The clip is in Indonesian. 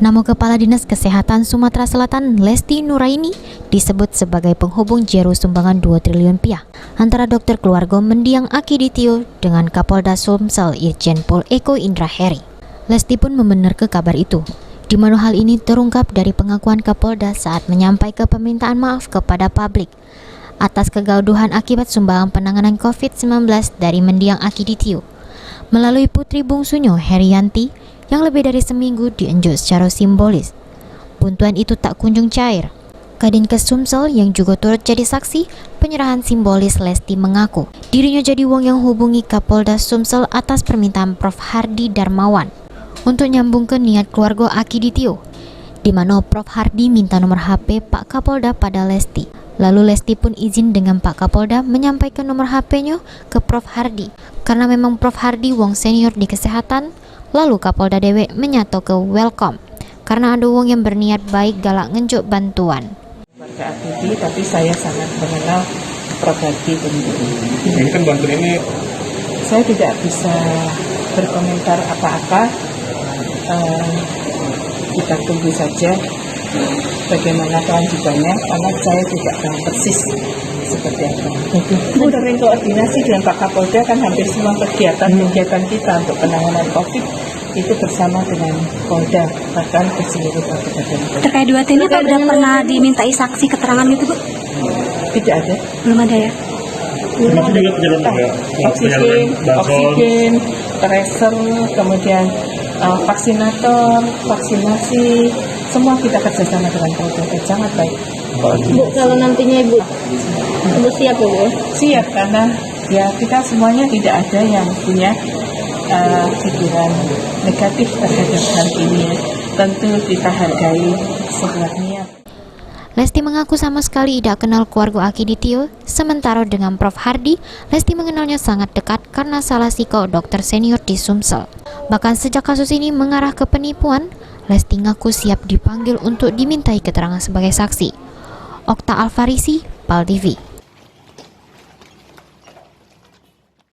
Nama Kepala Dinas Kesehatan Sumatera Selatan Lesti Nuraini disebut sebagai penghubung jeru sumbangan 2 triliun rupiah antara dokter keluarga mendiang Aki Ditio dengan Kapolda Sumsel Irjen Pol Eko Indra Heri. Lesti pun membenarkan kabar itu, di mana hal ini terungkap dari pengakuan Kapolda saat menyampaikan permintaan maaf kepada publik atas kegaduhan akibat sumbangan penanganan COVID-19 dari mendiang Aki Ditio melalui putri bungsunya Herianti yang lebih dari seminggu diunjuk secara simbolis. Buntuan itu tak kunjung cair. Kadinkes Sumsel yang juga turut jadi saksi penyerahan simbolis, Lesti mengaku dirinya jadi wong yang hubungi Kapolda Sumsel atas permintaan Prof Hardi Darmawan untuk nyambung ke niat keluarga Aki Ditio, di mana Prof Hardi minta nomor HP Pak Kapolda pada Lesti. Lalu Lesti pun izin dengan Pak Kapolda menyampaikan nomor HP-nya ke Prof Hardi karena memang Prof Hardi wong senior di kesehatan. Lalu Kapolda Dewe menyato ke welcome karena ada wong yang berniat baik galak ngenjuk bantuan. Warga ATD, tapi saya sangat mengenal Prof Hardi tentu. Ini kan bantuan ini, saya tidak bisa berkomentar apa-apa. Kita tunggu saja bagaimana kelanjutannya, karena saya tidak tahu persis seperti apa. Bu, sering koordinasi dengan Pak Kapolda, kan hampir semua kegiatan kita untuk penanganan COVID itu bersama dengan Polda, bahkan ke seluruh kabupaten. Terkait 2T ini apa udah pernah dimintai saksi keterangan gitu, Bu? Tidak ada. Belum ada ya? termasuk juga penyaluran oksigen, tracer, kemudian vaksinator, vaksinasi, semua kita kerjasama dengan Polda, sangat baik. Bu, kalau nantinya Ibu siap ya, Bu? Siap, karena ya kita semuanya tidak ada yang punya pikiran negatif terhadap hal ini. Tentu kita hargai sebuah niat. Lesti mengaku sama sekali tidak kenal keluarga Aki Ditio, sementara dengan Prof Hardi, Lesti mengenalnya sangat dekat karena salah siko dokter senior di Sumsel. Bahkan sejak kasus ini mengarah ke penipuan, Lesti ngaku siap dipanggil untuk dimintai keterangan sebagai saksi. Okta Alfarisi, PAL TV.